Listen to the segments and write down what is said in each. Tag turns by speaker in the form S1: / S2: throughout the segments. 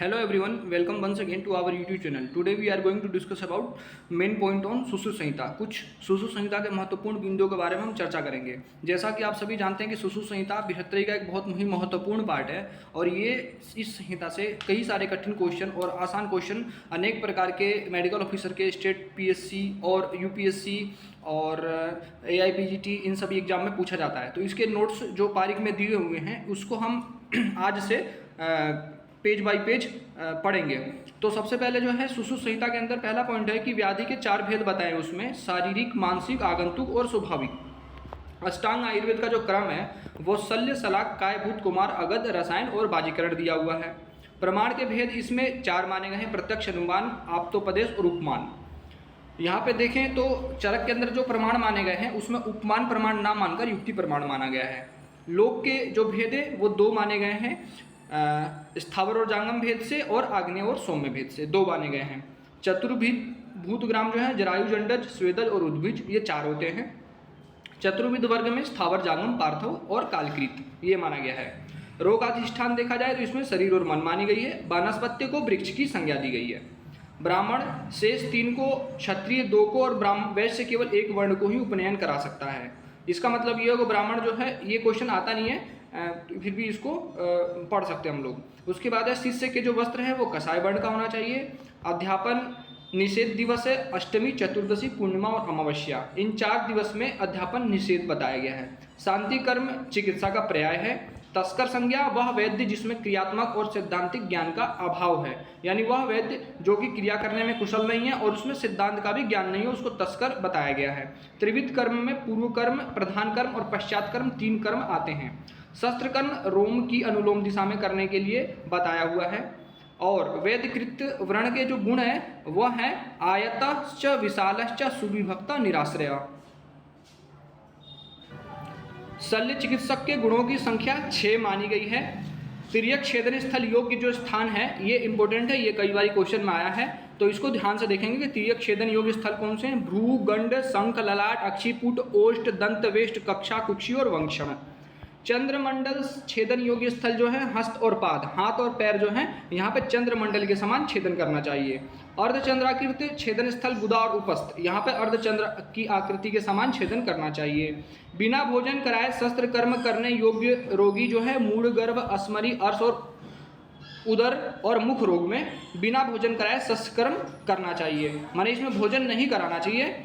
S1: Hello everyone, welcome once again to our YouTube channel. Today we are going to discuss about main point on Sushruta संहिता। कुछ सुश्रुत संहिता के महत्वपूर्ण बिंदुओं के बारे में हम चर्चा करेंगे। जैसा कि आप सभी जानते हैं कि सुश्रुत संहिता बृहत्तरी का एक बहुत ही महत्वपूर्ण पार्ट है और ये इस संहिता से कई सारे कठिन क्वेश्चन और आसान क्वेश्चन अनेक प्रकार के मेडिकल ऑफिसर के, स्टेट पीएससी और यूपीएससी और एआईपीजीटी इन सभी एग्जाम में पूछा जाता है। तो इसके नोट्स जो पारिक में दिए हुए हैं उसको हम आज से पेज बाय पेज पढ़ेंगे। तो सबसे पहले जो है सुश्रुत संहिता के अंदर पहला पॉइंट है कि व्याधि के 4 भेद बताए उसमें, शारीरिक, मानसिक, आगंतुक और स्वाभाविक। अष्टांग आयुर्वेद का जो क्रम है वो शल्य, शलाक, कायभूत, कुमार, अगध, रसायन और बाजीकरण दिया हुआ है। प्रमाण के भेद इसमें 4 माने गए हैं, प्रत्यक्ष, अनुमान, आप्तोपदेश और उपमान। यहाँ पे देखें तो चरक के अंदर जो प्रमाण माने गए हैं उसमें उपमान प्रमाण ना मानकर युक्ति प्रमाण माना गया है। लोक के जो भेद है वो 2 माने गए हैं, स्थावर और जांगम भेद से और आग्नेय और सौम्य भेद से 2 माने गए हैं। चतुर्विध भूतग्राम जो है जरायु, जंडज, स्वेदज और उद्भिज, ये 4 होते हैं। चतुर्विध वर्ग में स्थावर, जांगम, पार्थव और कालकृत ये माना गया है। रोग अधिष्ठान देखा जाए तो इसमें शरीर और मन मानी गई है। वानस्पत्य को वृक्ष की संज्ञा दी गई है। ब्राह्मण शेष 3 को, क्षत्रिय 2 को और वैश्य केवल 1 वर्ण को ही उपनयन करा सकता है। इसका मतलब ये है कि ब्राह्मण जो है, ये क्वेश्चन आता नहीं है फिर भी इसको पढ़ सकते हैं हम लोग। उसके बाद है शिष्य के जो वस्त्र है वो कसाय वर्ण का होना चाहिए। अध्यापन निषेध दिवस है अष्टमी, चतुर्दशी, पूर्णिमा और अमावस्या। इन 4 दिवस में अध्यापन निषेध बताया गया है। शांति कर्म चिकित्सा का पर्याय है। तस्कर संज्ञा वह वैद्य जिसमें क्रियात्मक और सिद्धांतिक ज्ञान का अभाव है, यानी वह वैद्य जो कि क्रिया करने में कुशल नहीं है और उसमें सिद्धांत का भी ज्ञान नहीं है, उसको तस्कर बताया गया है। त्रिविध कर्म में पूर्व कर्म, प्रधान कर्म और पश्चात कर्म 3 कर्म आते हैं। शस्त्र कर्म रोम की अनुलोम दिशा में करने के लिए बताया हुआ है। और वेदकृत व्रण के जो गुण है वह है आयतश्च विशालश्च सुविभक्त निराश्रय। शल्य चिकित्सक के गुणों की संख्या 6 मानी गई है। तिर्यक छेदन स्थल योग्य जो स्थान है ये इंपॉर्टेंट है, ये कई बार क्वेश्चन में आया है, तो इसको ध्यान से देखेंगे कि तिर्यक छेदन योग्य स्थल कौन से हैं। भ्रू, गंड, शंख, ललाट, अक्षिपुट, ओष्ठ, दंत, वेष्ट, कक्षा, कुक्षी और वंक्षण। चंद्रमंडल छेदन योग्य स्थल जो है हस्त और पाद, हाथ और पैर जो हैं यहाँ पे चंद्रमंडल के समान छेदन करना चाहिए। अर्धचंद्राकृत छेदन स्थल गुदा और उपस्थ, यहाँ पे अर्धचंद्र की आकृति के समान छेदन करना चाहिए। बिना भोजन कराए शस्त्र कर्म करने योग्य रोगी जो है मूढ़, गर्भ, अस्मरी, अर्श और उदर और मुख रोग में बिना भोजन कराए शस्त्र कर्म करना चाहिए, माने इसमें भोजन नहीं कराना चाहिए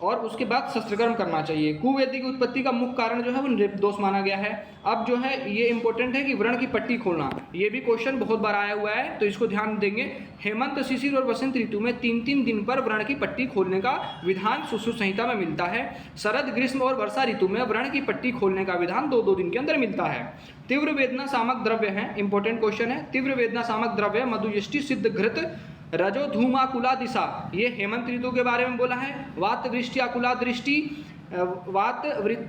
S1: और उसके बाद शस्त्रकर्म करना चाहिए। कुवेदी की उत्पत्ति का मुख्य कारण जो है वो नृप दोष माना गया है। अब जो है ये इंपॉर्टेंट है कि व्रण की पट्टी खोलना, ये भी क्वेश्चन बहुत बार आया हुआ है, तो इसको ध्यान देंगे। हेमंत, शिशिर और वसंत ऋतु में 3-3 दिन पर व्रण की पट्टी खोलने का विधान सुश्रुत संहिता में मिलता है। शरद, ग्रीष्म और वर्षा ऋतु में व्रण की पट्टी खोलने का विधान 2-2 दिन के अंदर मिलता है। तीव्र वेदना सामक द्रव्य है, इंपॉर्टेंट क्वेश्चन है। तीव्र वेदना सामक द्रव्य मधुयष्टि, सिद्ध घृत, रजो धूमाकुला दिशा, ये हेमंत ऋतु के बारे में बोला है। वात वृष्टि आकुला दृष्टि, वात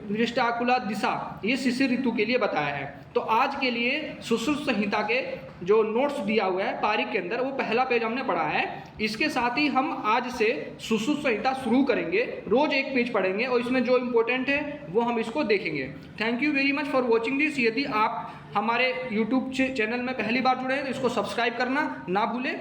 S1: वृष्टि आकुला दिशा, ये शिशिर ऋतु के लिए बताया है। तो आज के लिए सुश्रुत संहिता के जो नोट्स दिया हुआ है पारिक के अंदर वो पहला पेज हमने पढ़ा है। इसके साथ ही हम आज से सुश्रुत संहिता शुरू करेंगे, रोज एक पेज पढ़ेंगे और इसमें जो इम्पोर्टेंट है वो हम इसको देखेंगे। Thank you very much for watching this. यदि आप हमारे यूट्यूब चैनल में पहली बार जुड़े हैं तो इसको सब्सक्राइब करना ना भूलें।